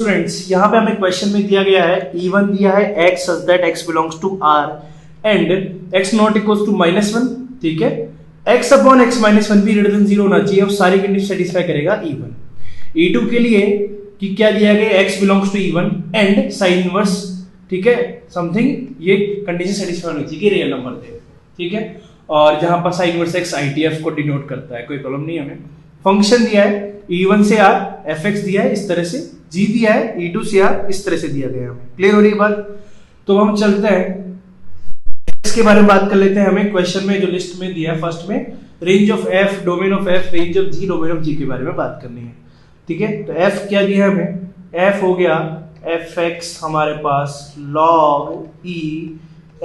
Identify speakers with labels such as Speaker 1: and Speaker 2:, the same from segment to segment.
Speaker 1: Students यहाँ पे हमें क्वेश्चन में दिया गया है E1 दिया है x such that x belongs to R and x not equals to -1, ठीक है। x upon x minus 1 भी greater than 0 होना चाहिए और सारी कंडीशन सेटिस्फाई करेगा E1। E2 के लिए कि क्या दिया गया x belongs to E1 and sin inverse, ठीक है, समथिंग ये कंडीशन सेटिस्फाई होनी चाहिए, रियल नंबर दे, ठीक है। और जहां पर sin इनवर्स x ITF को डिनोट करता है, कोई प्रॉब्लम नहीं है हमें। फंक्शन दिया है E1 से R fx दिया है इस तरह से, g दिया है E2 से R इस तरह से दिया गया है हमें। क्लियर हो रही है बात? तो हम चलते हैं इसके बारे में बात कर लेते हैं। हमें क्वेश्चन में जो लिस्ट में दिया है फर्स्ट में range of f, domain of f, range of g, domain of g के बारे में बात करनी है, ठीक है। तो f क्या दिया है हमें? f हो गया fx हमारे पास log e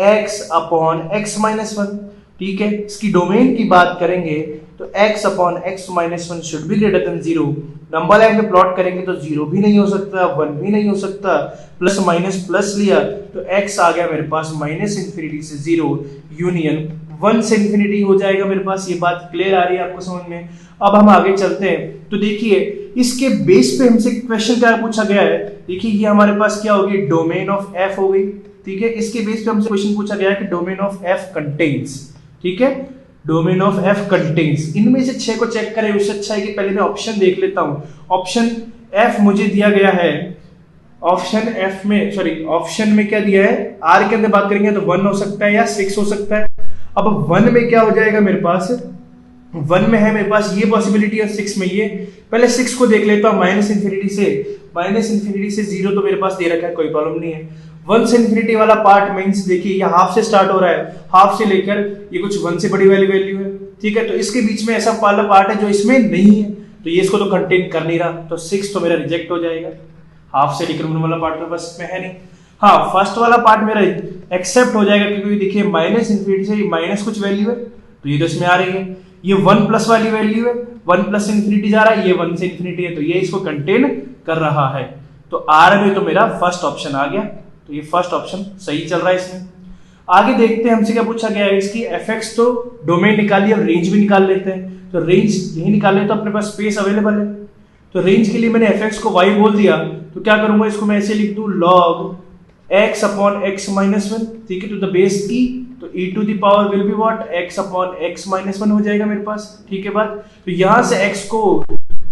Speaker 1: x upon x minus 1, ठीक है। इसकी डोमेन की बात करेंगे तो x upon x minus 1 should be greater than 0। Number line में प्लॉट करेंगे तो 0 भी नहीं हो सकता, 1 भी नहीं हो सकता, प्लस माइनस प्लस लिया तो x आ गया मेरे पास माइनस इंफिनिटी से 0 यूनियन 1 से इंफिनिटी हो जाएगा मेरे पास। ये बात क्लियर आ रही है आपको समझ में? अब हम आगे चलते हैं तो देखिए इसके बेस पे हमसे क्वेश्चन क्या पूछा गया है। देखिए ये हमारे पास क्या होगी, डोमेन ऑफ f हो गई, ठीक है। इसके बेस पे हमसे क्वेश्चन पूछा गया है कि डोमेन ऑफ f कंटेन्स, ठीक है, डोमेन ऑफ f कंटेन्स। इनमें से 6 को चेक करें उससे अच्छा है कि पहले मैं ऑप्शन देख लेता हूं। ऑप्शन f मुझे दिया गया है, ऑप्शन f में सॉरी ऑप्शन में क्या दिया है, r के अंदर बात करेंगे तो 1 हो सकता है या 6 हो सकता है। अब 1 में क्या हो जाएगा मेरे पास, 1 में है मेरे पास ये पॉसिबिलिटी है, 6 में ये। पहले 6 को देख लेता हूं, माइनस इंफिनिटी से 0 तो मेरे पास दे रखा है, कोई प्रॉब्लम नहीं है। 1 से इंफिनिटी वाला पार्ट मींस देखिए ये हाफ से स्टार्ट हो रहा है, हाफ से लेकर ये कुछ 1 से बड़ी वाली वैल्यू है, ठीक है। तो इसके बीच में ऐसा वाला पार्ट है जो इसमें नहीं है, तो ये इसको तो कंटेन कर नहीं रहा, तो 6 तो मेरा रिजेक्ट हो जाएगा। हाफ से लेकर 1 वाला पार्ट तो बस में है नहीं। हाँ, फर्स्ट वाला पार्ट मेरा एक्सेप्ट हो जाएगा क्योंकि देखिए माइनस इंफिनिटी से माइनस कुछ वैल्यू है तो ये तो इसमें आ रही है। ये 1 प्लस वाली वैल्यू है, 1 प्लस इंफिनिटी जा रहा है, ये 1 से इंफिनिटी है तो ये इसको कंटेन कर रहा है। तो R में तो मेरा फर्स्ट ऑप्शन आ गया, तो ये फर्स्ट ऑप्शन सही चल रहा है इसमें। आगे देखते हैं हमसे क्या पूछा गया है। इसकी fx तो डोमेन निकाल लिया, अब रेंज भी निकाल लेते हैं। तो रेंज यही निकाल ले तो अपने पास स्पेस अवेलेबल है। तो रेंज के लिए मैंने fx को y बोल दिया, तो क्या करूंगा, इसको मैं ऐसे लिख दूं log x upon x minus 1, ठीक है, टू द बेस e, तो e to the power will be what, x upon x minus 1 हो जाएगा मेरे पास, ठीक है बात। तो यहां से x को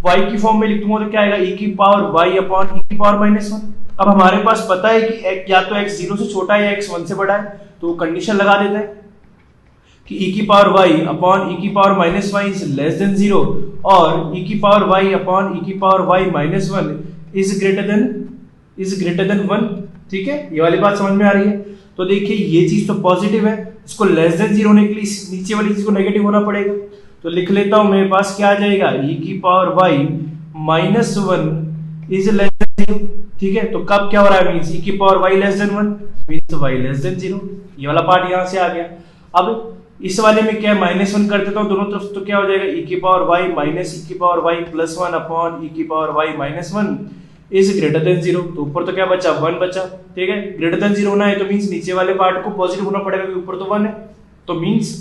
Speaker 1: y की फॉर्म में लिख दूंगा तो क्या आएगा, e की पावर y अपॉन e की पावर माइनस 1। अब हमारे पास पता है कि या तो x 0 से छोटा है या x 1 से बड़ा है, तो कंडीशन लगा देते हैं कि e की पावर y अपॉन e की power minus 1 is less then 0 और e की पावर y अपॉन e की power y minus 1 is greater than 1, ठीक है। ये वाली बात समझ में आ रही है? तो देखिए ये चीज तो पॉजिटिव है, इसको लेस देन 0 होने के लिए नीचे वाली चीज को नेगेटिव होना पड़ेगा। तो लिख लेता हूं, मेरे पास क्या आ जाएगा, e की power y minus 1 is less then 0, ठीक है। तो कब क्या हो रहा है, मींस e की power y less than 1 means y less than 0। ये वाला पार्ट यहां से आ गया। अब इस वाले में क्या है, माइनस 1 कर देता हूं दोनों तरफ, तो क्या हो जाएगा, e की पावर y माइनस e की power y plus 1 upon e की power y minus 1 is greater than 0। तो ऊपर तो क्या बचा, 1 बचा, ठीक है। ग्रेटर देन 0 होना है तो मींस नीचे वाले पार्ट को पॉजिटिव होना पड़ेगा क्योंकि ऊपर तो 1 है, तो मींस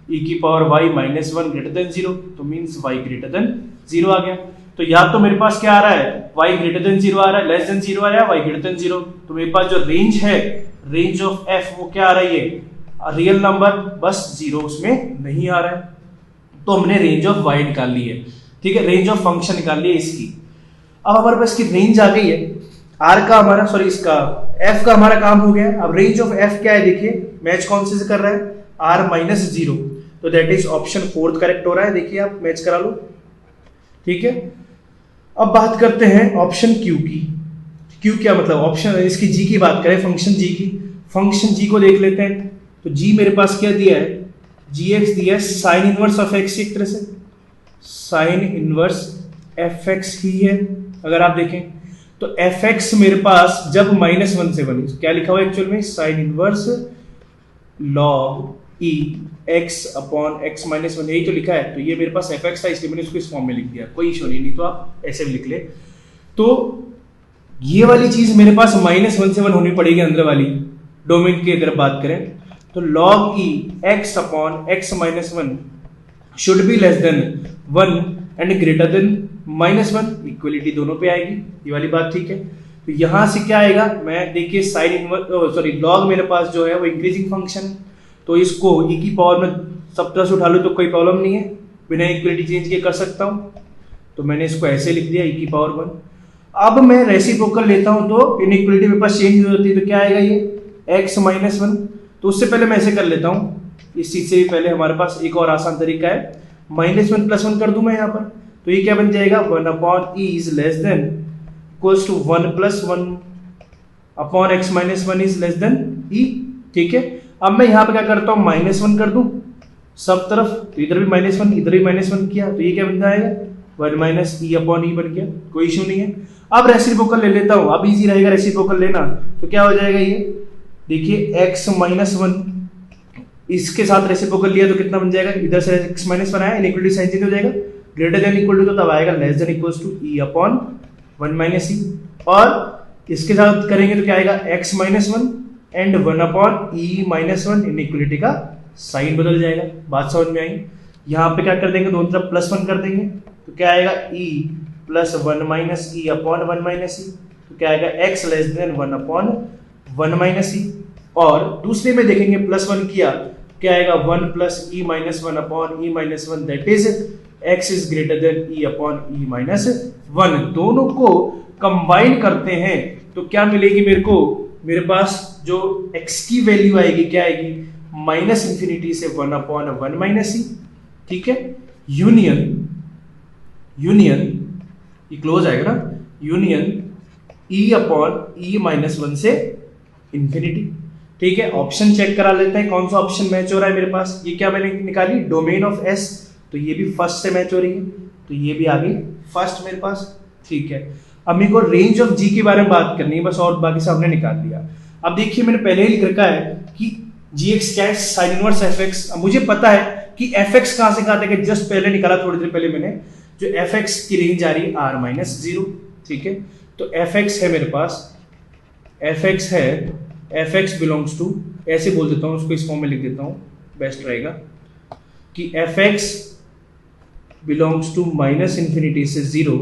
Speaker 1: e की power y minus 1 greater than 0, तो मींस y ग्रेटर देन 0 आ गया। तो या तो मेरे पास क्या आ रहा है, y ग्रेटर देन 0 आ रहा है, लेस देन 0 आ रहा है, y ग्रेटर देन 0। तो मेरे पास जो रेंज है, रेंज ऑफ f वो क्या आ रही है, रियल नंबर, बस 0 उसमें नहीं आ रहा है। तो हमने रेंज ऑफ y निकाल ली है, ठीक है, रेंज ऑफ फंक्शन निकाल ली है इसकी। अब हमारे पास की रेंज आ गई है, r का हमारा सॉरी इसका f का हमारा काम हो गया। अब रेंज ऑफ f क्या है, देखिए मैच कौन से कर रहा है, r माइनस 0, तो दैट इज ऑप्शन 4 करेक्ट हो रहा है। देखिए आप मैच करा लो, ठीक है। अब बात करते हैं ऑप्शन q की। q क्या मतलब, ऑप्शन इसकी g की बात करें, फंक्शन g की। फंक्शन g को देख लेते हैं। तो g मेरे पास क्या दिया है, gx दिया है साइन इनवर्स ऑफ x, एक तरह से साइन इनवर्स fx ही है। अगर आप देखें तो fx मेरे पास जब माइनस 1 से 1, क्या लिखा हुआ है एक्चुअल में, sine inverse log e x upon x minus 1, यही तो लिखा है। तो ये मेरे पास fx था इसलिए मैंने इसको इस फॉर्म में लिख दिया, कोई इशू नहीं तो आप ऐसे भी लिख ले। तो ये वाली चीज मेरे पास माइनस 1 से 1 होनी पड़ेगी अंदर वाली, डोमेन की अगर बात करें तो log e x upon x minus 1 should be less than 1 and greater than -1, equality दोनों पे आएगी, ये वाली बात ठीक है। तो यहां से क्या आएगा, मैं देखिए साइन इनवर्स सॉरी लॉग मेरे पास जो है वो इंक्रीजिंग फंक्शन, तो इसको e की पावर में सब तरह से उठा लो तो कोई प्रॉब्लम नहीं है, बिना इक्वलिटी चेंज किए कर सकता हूं। तो मैंने इसको ऐसे लिख दिया e की पावर 1। अब मैं रेसिप्रोकल लेता हूं तो इनइक्वलिटी मेरे पास चेंज हो जाती है, तो क्या आएगा ये x माइनस 1। तो उससे पहले मैं ऐसे कर लेता हूं, इस चीज से भी पहले हमारे पास एक और आसान तरीका है, -1 + 1 कर दूं मैं यहाँ पर, तो ये क्या बन जाएगा 1/e is less than equals to 1 + 1 upon x minus 1 is less than e। ठीक है, अब मैं यहाँ पे क्या करता हूँ -1 कर दूं सब तरफ, तो इधर भी -1 इधर भी -1 किया, तो ये क्या बन जाएगा 1 - e/e बन गया, कोई इशू नहीं है। अब रेसिप्रोकल ले लेता हूं, अब इजी रहेगा रेसिप्रोकल लेना, तो क्या हो जाएगा ये देखिए x माइनस 1 इसके साथ रेसिप्रोकल लिया तो कितना बन जाएगा, इधर से x माइनस 1 आया, इनइक्वलिटी साइन चेंज हो जाएगा, ग्रेटर देन इक्वल टू तो तब आएगा less than equals to e/1 - e, और इसके साथ करेंगे तो क्या आएगा x minus 1 and 1/e-1 inequality का साइन बदल जाएगा। बात समझ में आई? यहाँ पे क्या कर देंगे, दोनों तरफ +1 कर देंगे, तो क्या आएगा e + 1 - e/1 - e, तो क्या आएगा x लेस देन 1/1 - e, और दूसरे में देखेंगे +1 किया, क्या आएगा 1 + e-1/e-1 that is x is greater than e/e-1। दोनों को कंबाइन करते हैं तो क्या मिलेगी मेरे को, मेरे पास जो x की वैल्यू आएगी क्या आएगी -∞ से 1/1 - e। ठीक है, यूनियन ये क्लोज आएगा ना, यूनियन e/e-1 से इंफिनिटी। ठीक है, ऑप्शन चेक करा लेते हैं कौन सा ऑप्शन मैच हो रहा है मेरे पास। ये क्या मैंने निकाली डोमेन ऑफ S, तो ये भी फर्स्ट से मैच हो रही है, तो ये भी आ गई फर्स्ट मेरे पास। ठीक है, अब मेरे को रेंज ऑफ G के बारे में बात करनी है बस, और बाकी सब हमने निकाल दिया। अब देखिए मैंने पहले ही लिख रखा है कि gx क्या है साइन इनवर्स fx। अब मुझे पता है कि fx कहां से कहां तक है, जस्ट पहले निकाला थोड़ी देर पहले मैंने, जो fx की रेंज आ रही है r-0। ठीक है, तो fx है मेरे पास, fx है fx बिलोंग्स टू, ऐसे बोल देता हूं उसको, इस फॉर्म में लिख देता हूं बेस्ट रहेगा कि fx बिलोंग्स टू -∞ से 0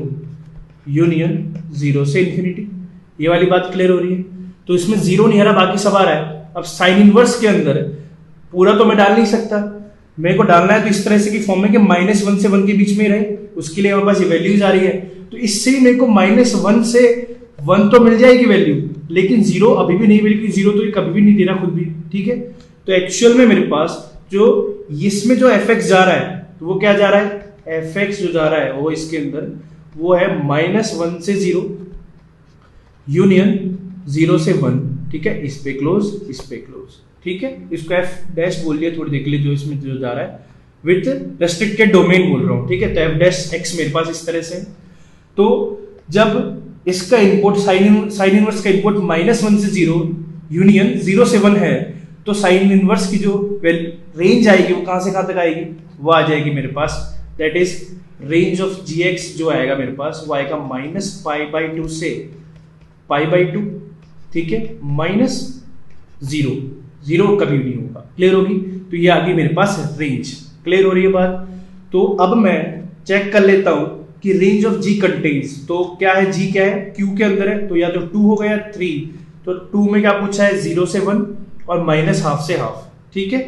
Speaker 1: यूनियन 0 से इंफिनिटी। ये वाली बात क्लियर हो रही है? तो इसमें 0 नहीं आ रहा, बाकी सब आ रहा है। अब साइन इनवर्स के अंदर पूरा तो मैं डाल नहीं सकता, मेरे को डालना है तो इस तरह से कि फॉर्म में कि -1 से 1 के बीच में रहे, उसके लिए हमारे पास ये वैल्यूज आ रही है, तो इससे ही मेरे को -1 से 1 तो मिल जाएगी वैल्यू, लेकिन 0 अभी भी नहीं मिली, क्योंकि 0 तो ये कभी भी नहीं दे रहा खुद भी। ठीक है, तो एक्चुअल में मेरे पास जो इसमें जो fx जा रहा है, तो वो क्या जा रहा है, fx जो जा रहा है वो इसके अंदर वो है -1 से 0 यूनियन 0 से 1। ठीक है, इस पे क्लोज, इस पे क्लोज। ठीक है, इसको f' बोल लिया, थोड़ी देख लीजिए जो इसमें जो जा रहा है विथ रेस्ट्रिक्टेड डोमेन बोल रहा हूं। ठीक है, तो f' मेरे पास इस तरह से, तो जब इसका इनपुट साइन इनवर्स का इनपुट -1 से 0 यूनियन 0 से 1 है, तो साइन इनवर्स की जो रेंज आएगी वो कहां से कहां तक आएगी, वो आ जाएगी मेरे पास, that is range of gx जो आएगा मेरे पास वो आएगा -π/2 से π/2। ठीक है, -0 कभी भी नहीं होगा। क्लियर होगी? तो ये आ गई मेरे पास रेंज। क्लियर हो रही है बात? तो अब मैं चेक कर लेता हूं कि रेंज ऑफ G कंटेन्स, तो क्या है G क्या है, Q के अंदर है, तो या तो 2 हो गया 3, तो 2 में क्या पूछा है 0 से 1 और -½ से ½। ठीक है,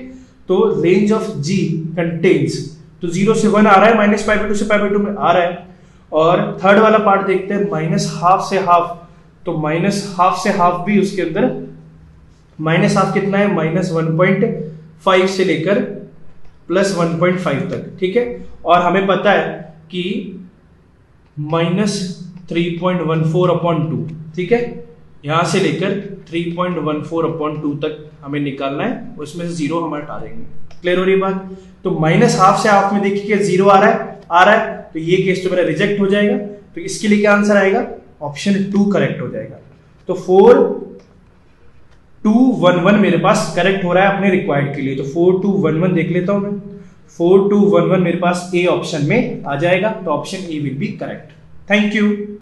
Speaker 1: तो रेंज ऑफ G कंटेन्स, तो 0 से 1 आ रहा है, -π/2 से π/2 में आ रहा है, और थर्ड वाला पार्ट देखते हैं -½ से ½, तो -½ से ½ भी उसके अंदर, -½ कितना है -1.5 से लेकर +1.5 तक। ठीक है, और हमें पता है कि -3.14/2। ठीक है, यहां से लेकर 3.14/2 तक हमें निकालना है, उसमें से 0 हम हटा देंगे। क्लियर हो रही है बात? तो -½ से ½ में देखिए 0 आ रहा है, तो ये केस तो मेरा रिजेक्ट हो जाएगा, तो इसके लिए क्या आंसर आएगा, ऑप्शन 2 करेक्ट हो जाएगा। तो 4211 मेरे पास करेक्ट हो रहा है अपने रिक्वायर्ड के लिए, तो 4211 देख लेता हूं मैं, 4211 मेरे पास ए ऑप्शन में आ जाएगा, तो option A will be correct. Thank you.